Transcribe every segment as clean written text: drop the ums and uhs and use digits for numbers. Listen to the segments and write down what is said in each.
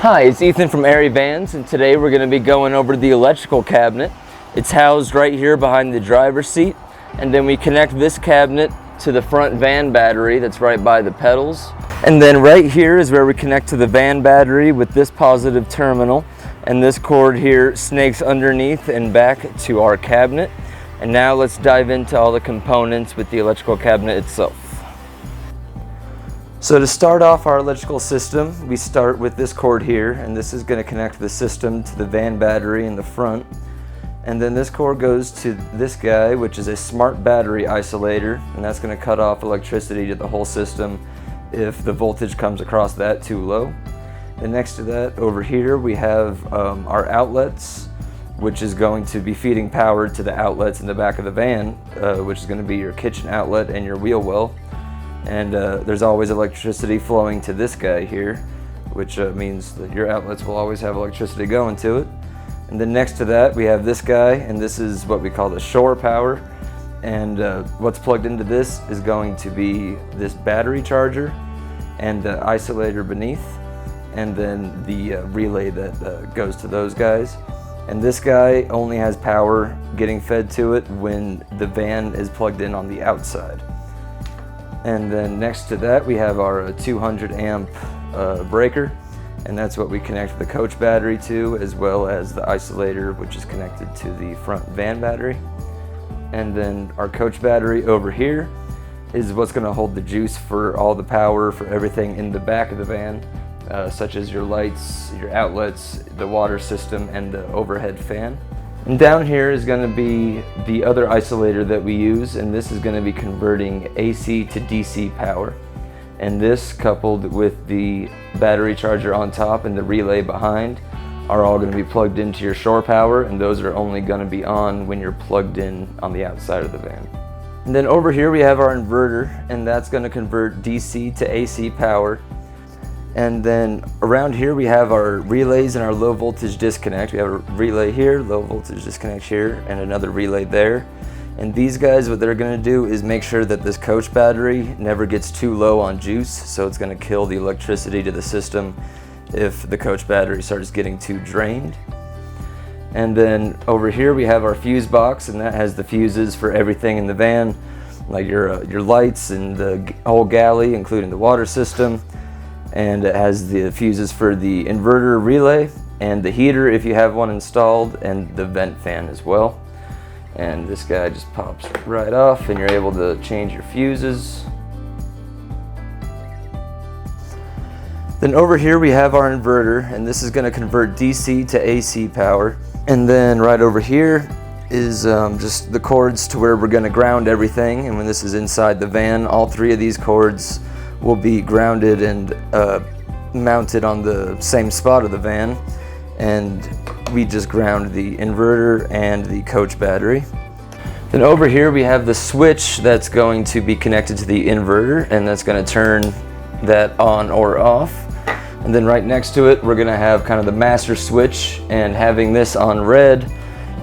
Hi, it's Ethan from Aerie Vans, and today we're going to be going over the electrical cabinet. It's housed right here behind the driver's seat, and then we connect this cabinet to the front van battery that's right by the pedals. And then right here is where we connect to the van battery with this positive terminal, and this cord here snakes underneath and back to our cabinet. And now let's dive into all the components with the electrical cabinet itself. So to start off our electrical system, we start with this cord here, and this is going to connect the system to the van battery in the front. And then this cord goes to this guy, which is a smart battery isolator, and that's going to cut off electricity to the whole system if the voltage comes across that too low. And next to that, over here, we have our outlets, which is going to be feeding power to the outlets in the back of the van, which is going to be your kitchen outlet and your wheel well. And there's always electricity flowing to this guy here, which means that your outlets will always have electricity going to it. And then next to that we have this guy, and this is what we call the shore power. And what's plugged into this is going to be this battery charger and the isolator beneath, and then the relay that goes to those guys. And this guy only has power getting fed to it when the van is plugged in on the outside. And then next to that we have our 200 amp breaker, and that's what we connect the coach battery to, as well as the isolator, which is connected to the front van battery. And then our coach battery over here is what's going to hold the juice for all the power for everything in the back of the van, such as your lights, your outlets, the water system, and the overhead fan. And down here is going to be the other isolator that we use, and this is going to be converting AC to DC power. And this, coupled with the battery charger on top and the relay behind, are all going to be plugged into your shore power, and those are only going to be on when you're plugged in on the outside of the van. And then over here we have our inverter, and that's going to convert DC to AC power. And then around here we have our relays and our low voltage disconnect. We have a relay here, low voltage disconnect here, and another relay there. And these guys, what they're going to do is make sure that this coach battery never gets too low on juice, so it's going to kill the electricity to the system if the coach battery starts getting too drained. And then over here we have our fuse box, and that has the fuses for everything in the van, like your lights and the whole galley, including the water system. And it has the fuses for the inverter relay and the heater if you have one installed, and the vent fan as well. And this guy just pops right off, and you're able to change your fuses. Then over here we have our inverter, and this is going to convert DC to AC power. And then right over here is just the cords to where we're going to ground everything. And when this is inside the van, all three of these cords will be grounded and mounted on the same spot of the van, and we just ground the inverter and the coach battery. Then over here we have the switch that's going to be connected to the inverter, and that's going to turn that on or off. And then right next to it we're going to have kind of the master switch, and having this on red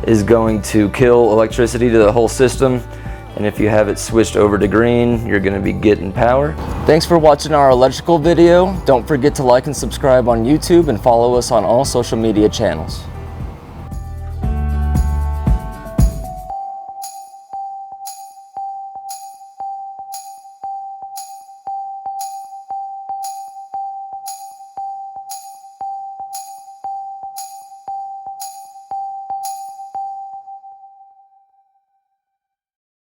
is going to kill electricity to the whole system. And if you have it switched over to green, you're going to be getting power. Thanks for watching our electrical video. Don't forget to like and subscribe on YouTube, and follow us on all social media channels.